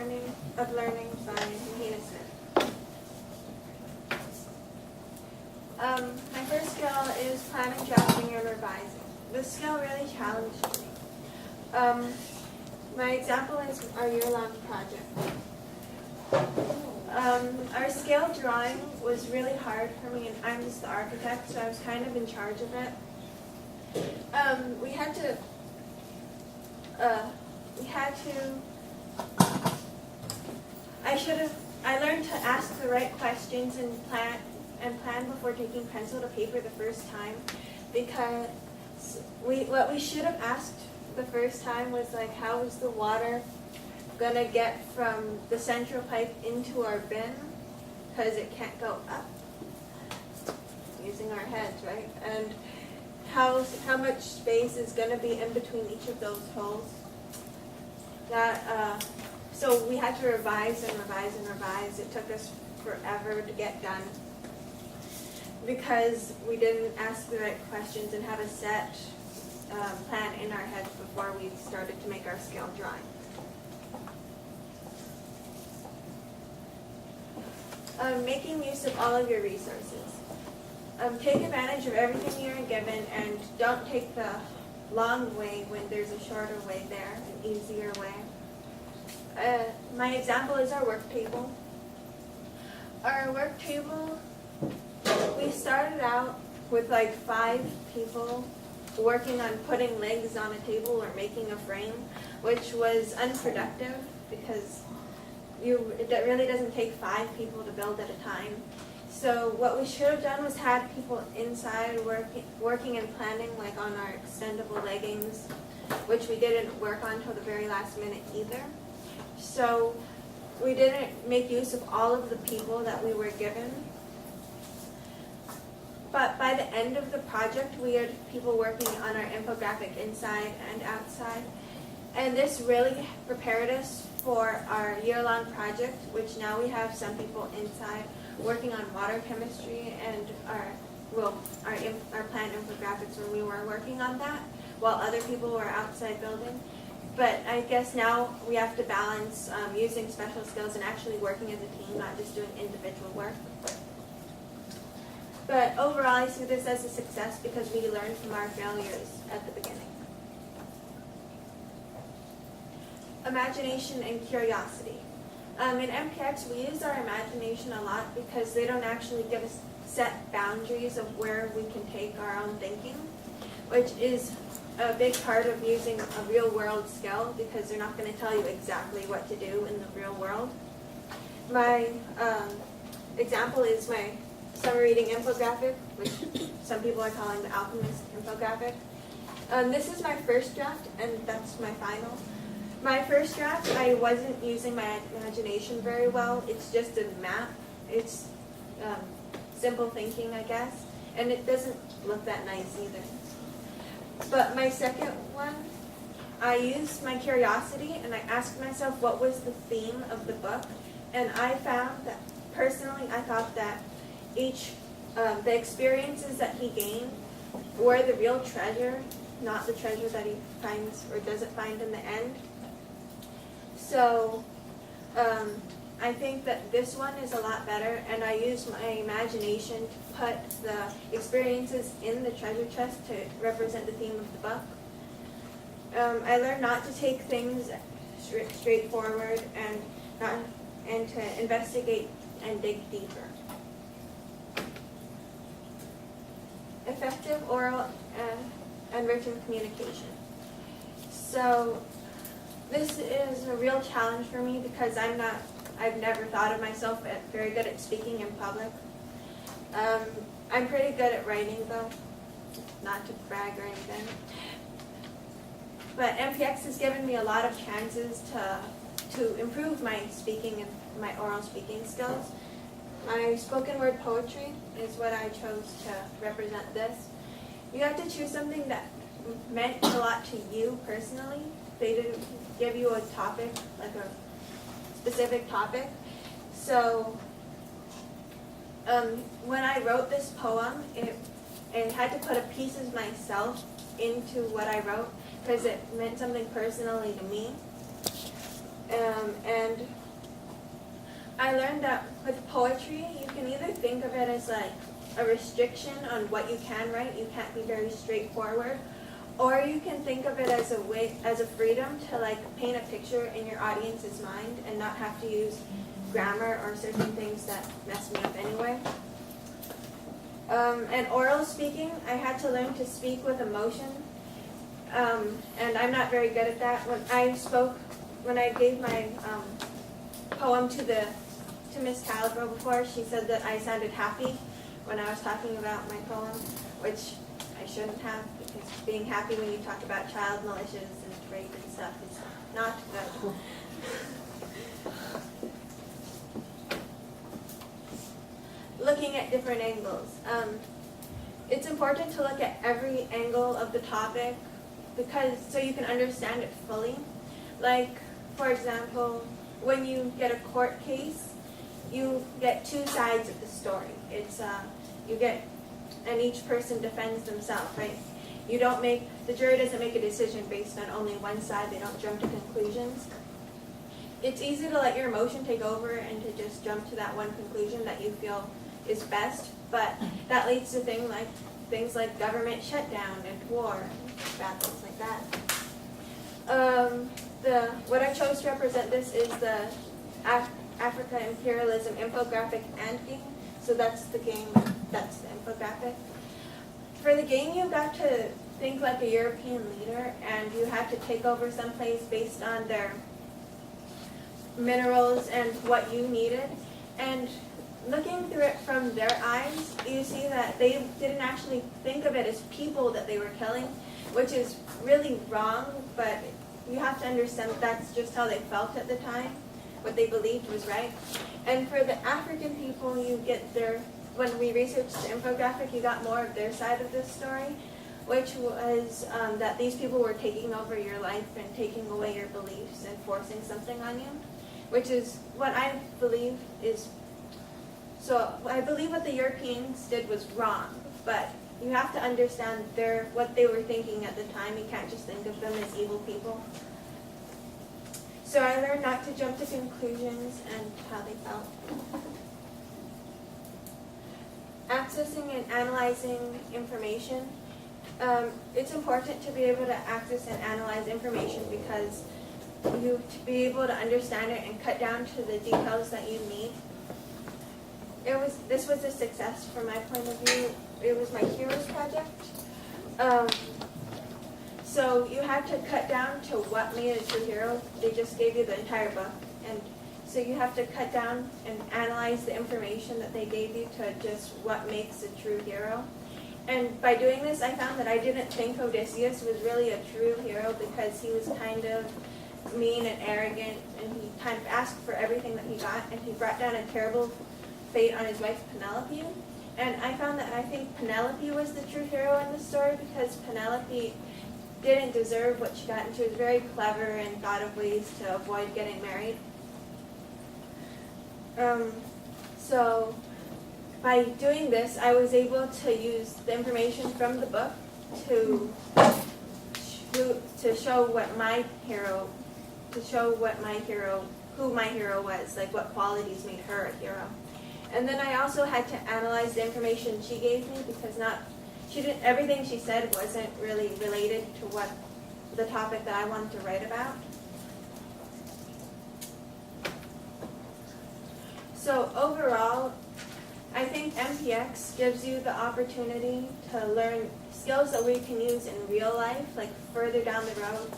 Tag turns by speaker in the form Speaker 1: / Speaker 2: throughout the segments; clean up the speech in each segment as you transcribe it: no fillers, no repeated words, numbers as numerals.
Speaker 1: Learning by Mahina Smith. My first skill is planning, drafting, and revising. This skill really challenged me. My example is our year-long project. Our scale drawing was really hard for me, and I'm just the architect, so I was kind of in charge of it. I learned to ask the right questions and plan before taking pencil to paper the first time, because what we should have asked the first time was like, how is the water gonna get from the central pipe into our bin, because it can't go up, using our heads, right? And how much space is gonna be in between each of those holes. So we had to revise and revise and revise. It took us forever to get done because we didn't ask the right questions and have a set plan in our heads before we started to make our scale drawing. Making use of all of your resources. Take advantage of everything you're given, and don't take the long way when there's a shorter way there, an easier way. My example is our work table. Our work table, we started out with like 5 people working on putting legs on a table or making a frame, which was unproductive because it really doesn't take 5 people to build at a time. So what we should have done was had people inside working and planning, like on our extendable leggings, which we didn't work on until the very last minute either. So we didn't make use of all of the people that we were given. But by the end of the project, we had people working on our infographic inside and outside. And this really prepared us for our year-long project, which now we have some people inside working on water chemistry and our plant infographics when we were working on that, while other people were outside building. But I guess now we have to balance using special skills and actually working as a team, not just doing individual work. But overall, I see this as a success because we learned from our failures at the beginning. Imagination and curiosity. In MPX, we use our imagination a lot because they don't actually give us set boundaries of where we can take our own thinking, which is a big part of using a real-world skill because they're not going to tell you exactly what to do in the real world. My example is my summer reading infographic, which some people are calling the Alchemist infographic. This is my first draft, and that's my final. My first draft, I wasn't using my imagination very well. It's just a map. It's simple thinking, I guess, and it doesn't look that nice either. But my second one, I used my curiosity, and I asked myself what was the theme of the book, and I found that, personally, I thought that the experiences that he gained were the real treasure, not the treasure that he finds or doesn't find in the end. So I think that this one is a lot better, and I used my imagination to put the experiences in the treasure chest to represent the theme of the book. I learned not to take things straightforward and to investigate and dig deeper. Effective oral and written communication. So this is a real challenge for me because I've never thought of myself as very good at speaking in public. I'm pretty good at writing though, not to brag or anything. But MPX has given me a lot of chances to improve my speaking and my oral speaking skills. My spoken word poetry is what I chose to represent this. You have to choose something that meant a lot to you personally. They didn't give you a topic, like a specific topic. So when I wrote this poem, it had to put a piece of myself into what I wrote because it meant something personally to me. And I learned that with poetry, you can either think of it as like a restriction on what you can write, you can't be very straightforward, or you can think of it as a way, as a freedom to like paint a picture in your audience's mind and not have to use grammar or certain things that mess me up anyway. And oral speaking, I had to learn to speak with emotion, and I'm not very good at that. When I gave my poem to Miss Calabro before, she said that I sounded happy when I was talking about my poem, which I shouldn't have, because being happy when you talk about child militias and rape and stuff is not good. Looking at different angles. It's important to look at every angle of the topic so you can understand it fully. Like, for example, when you get a court case, you get two sides of the story. And each person defends themselves, right? The jury doesn't make a decision based on only one side. They don't jump to conclusions. It's easy to let your emotion take over and to just jump to that one conclusion that you feel is best, but that leads to things like government shutdown and war, and bad things like that. What I chose to represent this is the Africa imperialism infographic and game. So that's the game, that's the infographic. For the game, you got to think like a European leader, and you had to take over some place based on their minerals and what you needed. And looking through it from their eyes, you see that they didn't actually think of it as people that they were killing, which is really wrong, but you have to understand that that's just how they felt at the time, what they believed was right. And for the African people, when we researched the infographic, you got more of their side of this story, which was that these people were taking over your life and taking away your beliefs and forcing something on you, which is what I believe is. So I believe what the Europeans did was wrong, but you have to understand what they were thinking at the time. You can't just think of them as evil people. So I learned not to jump to conclusions and how they felt. Accessing and analyzing information. It's important to be able to access and analyze information because you to be able to understand it and cut down to the details that you need. This was a success from my point of view. It was my Heroes project. So you had to cut down to what made a true hero. They just gave you the entire book. And so you have to cut down and analyze the information that they gave you to just what makes a true hero. And by doing this, I found that I didn't think Odysseus was really a true hero because he was kind of mean and arrogant, and he kind of asked for everything that he got, and he brought down a terrible fate on his wife Penelope. And I found that I think Penelope was the true hero in the story because Penelope didn't deserve what she got, and she was very clever and thought of ways to avoid getting married. So by doing this, I was able to use the information from the book to show who my hero was, like what qualities made her a hero. And then I also had to analyze the information she gave me because everything she said wasn't really related to what the topic that I wanted to write about. So overall, I think MPX gives you the opportunity to learn skills that we can use in real life, like further down the road.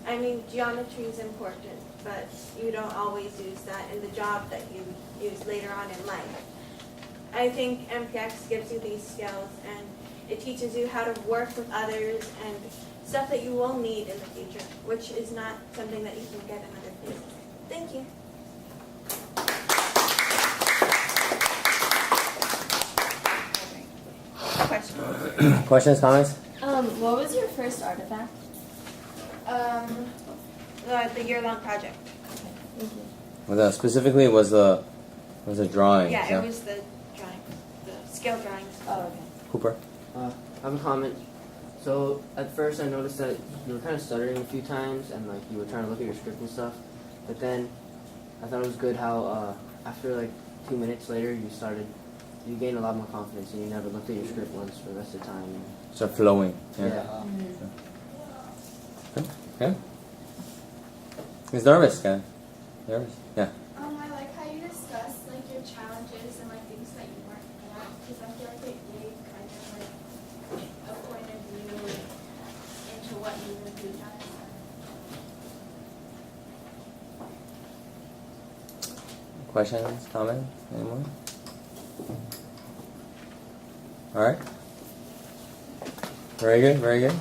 Speaker 1: I mean, geometry is important, but you don't always use that in the job that you use later on in life. I think MPX gives you these skills, and it teaches you how to work with others and stuff that you will need in the future, which is not something that you can get in other places. Thank you.
Speaker 2: Questions, comments?
Speaker 3: What was your first artifact?
Speaker 1: The year-long project.
Speaker 3: Thank you.
Speaker 2: Specifically was the drawing.
Speaker 1: Yeah, it was the drawing, the scale drawings.
Speaker 3: Oh, okay.
Speaker 2: Cooper.
Speaker 4: I have a comment. So at first I noticed that you were kind of stuttering a few times and like you were trying to look at your script and stuff. But then I thought it was good how after like 2 minutes later you gained a lot more confidence and you never looked at your script once for the rest of the time.
Speaker 2: Start flowing. Yeah.
Speaker 4: Yeah.
Speaker 2: Okay. He's nervous, guy. Nervous. Yeah.
Speaker 5: I like how you discuss like your challenges and like things that you weren't good at, because I feel like it gave kind of like a point of view into what you would do next.
Speaker 2: Questions, comments, anyone? All right. Very good. Very good.